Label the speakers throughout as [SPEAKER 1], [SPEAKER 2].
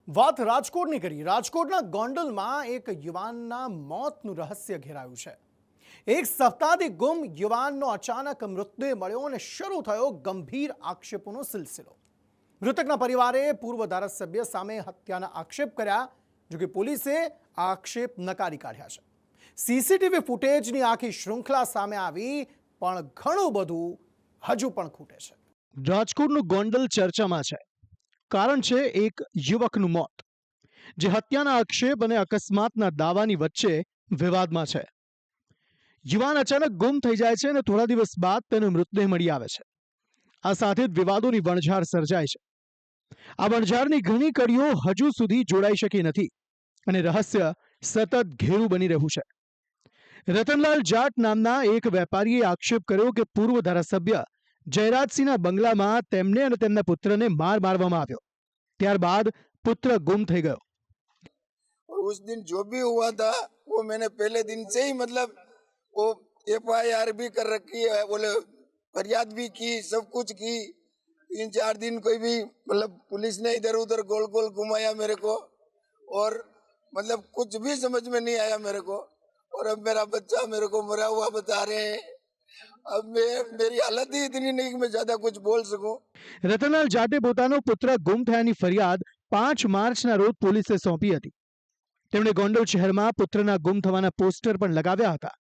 [SPEAKER 1] વાત રાજકોટની કરી। રાજકોટના ગોંડલમાં એક યુવાનના મોતનું રહસ્ય ઘેરાયું છે। એક સપ્તાહથી ગુમ યુવાનનો અચાનક મૃતદેહ મળ્યો અને શરૂ થયો ગંભીર આક્ષેપોનો સિલસિલો। મૃતકના પરિવારે પૂર્વ ધારાસભ્ય સામે હત્યાના આક્ષેપ કર્યા, જો કે પોલીસે આ આક્ષેપ નકારી કાઢ્યા છે। સીસીટીવી ફૂટેજની આખી શૃંખલા સામે આવી, પણ ઘણું બધું હજુ પણ ખૂટે છે।
[SPEAKER 2] રાજકોટનું ગોંડલ ચર્ચામાં છે। કારણ છે એક યુવકનું મોત, જે હત્યાના આક્ષેપ અને અકસ્માતના દાવાની વચ્ચે વિવાદમાં છે। યુવાન અચાનક ગુમ થઈ જાય છે અને થોડા દિવસ બાદ તેનો મૃતદેહ મળી આવે છે। આ સાથે જ વિવાદોની વણઝાર સર્જાય છે। આ વણઝારની ઘણી કડીઓ હજુ સુધી જોડાઈ શકી નથી અને રહસ્ય સતત ઘેરું બની રહ્યું છે। રતનલાલ જાટ નામના એક વેપારીએ આક્ષેપ કર્યો કે પૂર્વ ધારાસભ્ય જયરાજસિંહના બંગલામાં તેમને અને તેમના પુત્રને મારવામાં આવ્યો। ત્યારબાદ પુત્ર ગુમ થઈ ગયો।
[SPEAKER 3] और उस दिन जो भी हुआ था वो मैंने पहले दिन से ही मतलब वो FIR भी कर रखी है, बोले फरियाद भी की, सब कुछ की। 3-4 दिन कोई भी मतलब पुलिस ने इधर उधर गोल गोल घुमाया मेरे को, और मतलब कुछ भी समझ में नहीं आया मेरे को। और अब मेरा बच्चा मेरे को मरा हुआ बता रहे हैं। अब मेरी हालत ही इतनी नहीं कि मैं ज्यादा कुछ बोल सकूं।
[SPEAKER 2] રતનલાલ જાટે પોતાનો પુત્ર ગુમ થયાની ફરિયાદ 5 માર્ચના રોજ પોલીસે સોંપી હતી। તેમણે ગોંડલ શહેરમાં પુત્રના ગુમ થવાના પોસ્ટર પણ લગાવ્યા હતા।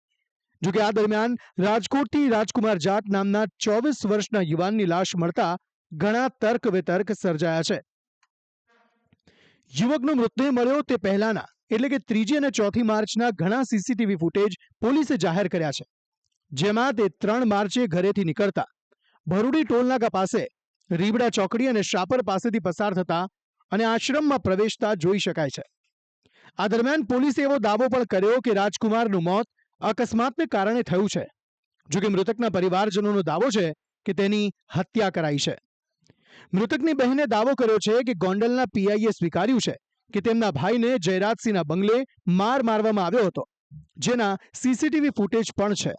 [SPEAKER 2] જો કે આ દરમિયાન રાજકોટથી રાજકુમાર જાટ નામના 24 વર્ષના યુવાનની લાશ મળતા ઘણા તર્ક વિતર્ક સર્જાયા છે। યુવકનો મૃતદેહ મળ્યો તે પહેલાના એટલે કે 3જી અને 4થી માર્ચના ઘણા સીસીટીવી ફૂટેજ પોલીસે જાહેર કર્યા છે, જેમાં તે 3 માર્ચે ઘરેથી નીકળતા ભરૂડી ટોલનાકા પાસે રીબડા ચોકડી અને શાપર પાસેથી પસાર થતા અને આશ્રમમાં પ્રવેશતા જોઈ શકાય છે। આ દરમિયાન પોલીસે એવો દાવો પણ કર્યો કે રાજકુમારનું મોત અકસ્માતને કારણે થયું છે, જો કે મૃતકના પરિવારજનોનો દાવો છે કે તેની હત્યા કરાઈ છે। મૃતકની બહેને દાવો કર્યો છે કે ગોંડલના પીઆઈએ સ્વીકાર્યું છે કે તેમના ભાઈને જયરાજસિંહના બંગલે મારવામાં આવ્યો હતો, જેના સીસીટીવી ફૂટેજ પણ છે,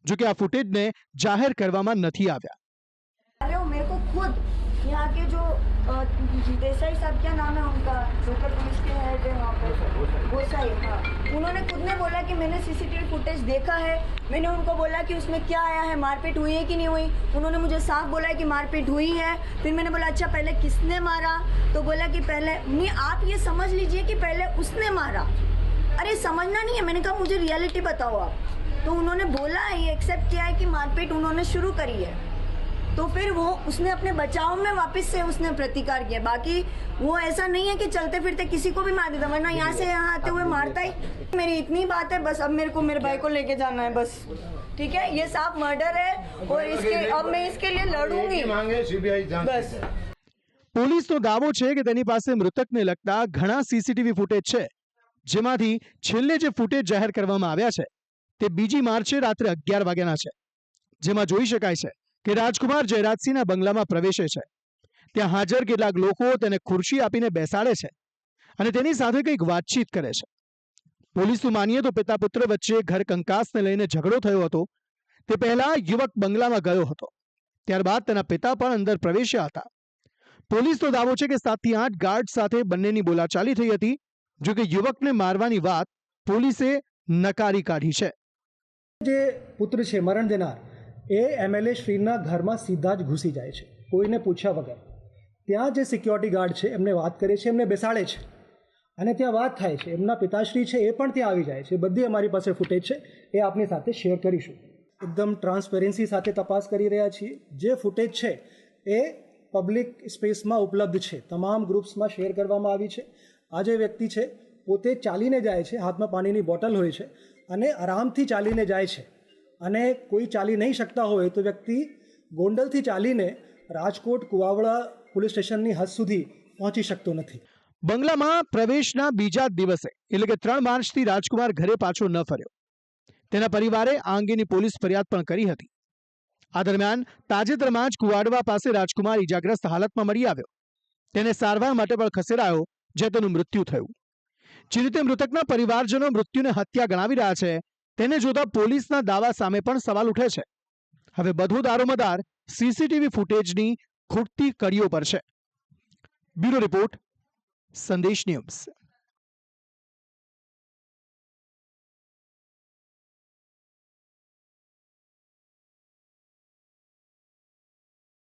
[SPEAKER 2] જો કે આ ફૂટેજને જાહેર કરવામાં નથી આવ્યા।
[SPEAKER 4] अरे वो मेरे को खुद यहाँ के जो देसाई साहब, क्या नाम है उनका, लोकल पुलिस के हेड है वहाँ पे, गोसाई, हाँ, उन्होंने खुद ने बोला कि मैंने सीसीटीवी फुटेज देखा है। मैंने उनको बोला कि उसमें क्या आया है, मारपीट हुई है कि नहीं हुई। उन्होंने मुझे साफ बोला है कि मारपीट हुई है। फिर मैंने बोला अच्छा पहले किसने मारा, तो बोला कि पहले नहीं, आप ये समझ लीजिए कि पहले उसने मारा। अरे समझना नहीं है, मैंने कहा मुझे रियलिटी बताओ आप। तो उन्होंने बोला, ये एक्सेप्ट किया है कि मारपीट उन्होंने शुरू करी है। तो फिर वो उसने अपने बचाव में वापस से उसने प्रतिकार किया। बाकी वो ऐसा नहीं है कि चलते फिरते किसी को भी मार देता, वरना यहाँ से यहाँ आते हुए मारता ही। मेरी इतनी बात है, बस अब मेरे को मेरे भाई को लेके जाना है बस, ठीक है। ये साफ मर्डर है और इसके अब मैं इसके लिए लड़ूंगी बस।
[SPEAKER 2] પોલીસનો દાવો છે કે તેની પાસે મૃતકને લગતા ઘણા સીસીટીવી ફૂટેજ છે, જેમાંથી છેલ્લે જે ફૂટેજ જાહેર કરવામાં આવ્યા છે તે 2 માર્ચે રાત્રે 11 વાગ્યાના છે, જેમાં જોઈ શકાય છે કે રાજકુમાર જયરાજસિંહના બંગલામાં પ્રવેશે છે। ત્યાં હાજર કેટલાક લોકો તેને ખુરશી આપીને બેસાડે છે અને તેની સાથે કંઈક વાતચીત કરે છે। પોલીસનું માનીએ તો પિતા પુત્ર વચ્ચે ઘર કંકાસને લઈને ઝઘડો થયો હતો। તે પહેલા યુવક બંગલામાં ગયો હતો, ત્યારબાદ તેના પિતા પણ અંદર પ્રવેશ્યા હતા। પોલીસનો દાવો છે કે 7 થી 8 ગાર્ડ સાથે બંનેની બોલાચાલી થઈ હતી, જો કે યુવકને મારવાની વાત પોલીસે નકારી કાઢી છે।
[SPEAKER 5] જે પુત્ર છે મરણ દેનાર એ એમએલએ શ્રીના ઘરમાં સીધા જ ઘૂસી જાય છે, કોઈને પૂછ્યા વગર। ત્યાં જે સિક્યોરિટી ગાર્ડ છે એમને વાત કરે છે, એમને બેસાડે છે અને ત્યાં વાત થાય છે। એમના પિતાશ્રી છે એ પણ ત્યાં આવી જાય છે। બધી અમારી પાસે ફૂટેજ છે, એ આપની સાથે શેર કરીશું। એકદમ ટ્રાન્સપેરન્સી સાથે તપાસ કરી રહ્યા છીએ। જે ફૂટેજ છે એ પબ્લિક સ્પેસમાં ઉપલબ્ધ છે, તમામ ગ્રુપ્સમાં શેર કરવામાં આવી છે। આ જે વ્યક્તિ છે પોતે ચાલીને જાય છે, હાથમાં પાણીની બોટલ હોય છે અને આરામથી ચાલીને જાય છે, અને કોઈ ચાલી નહીં શકતા હોય તો વ્યક્તિ ગોંડલથી ચાલીને રાજકોટ કુવાવડા પોલીસ સ્ટેશનની હદ સુધી પહોંચી શકતો નથી।
[SPEAKER 2] બંગલામાં પ્રવેશના બીજા દિવસે એટલે કે 3 માર્ચથી રાજકુમાર ઘરે પાછો ન ફર્યો। તેના પરિવારે આ અંગેની પોલીસ ફરિયાદ પણ કરી હતી। આ દરમિયાન તાજેતરમાં જ કુવાડવા પાસે રાજકુમાર ઇજાગ્રસ્ત હાલતમાં મળી આવ્યો। તેને સારવાર માટે પણ ખસેડાયો, જ્યાં તેનું મૃત્યુ થયું। જે રીતે મૃતકના પરિવારજનો મૃત્યુને હત્યા ગણાવી રહ્યા છે, તેને જોતા પોલીસના દાવા સામે પણ સવાલ ઉઠે છે। હવે બધો દારોમદાર સીસીટીવી ફૂટેજની ખૂટતી કડીઓ પર છે। બ્યુરો રિપોર્ટ, સંદેશ ન્યૂઝ.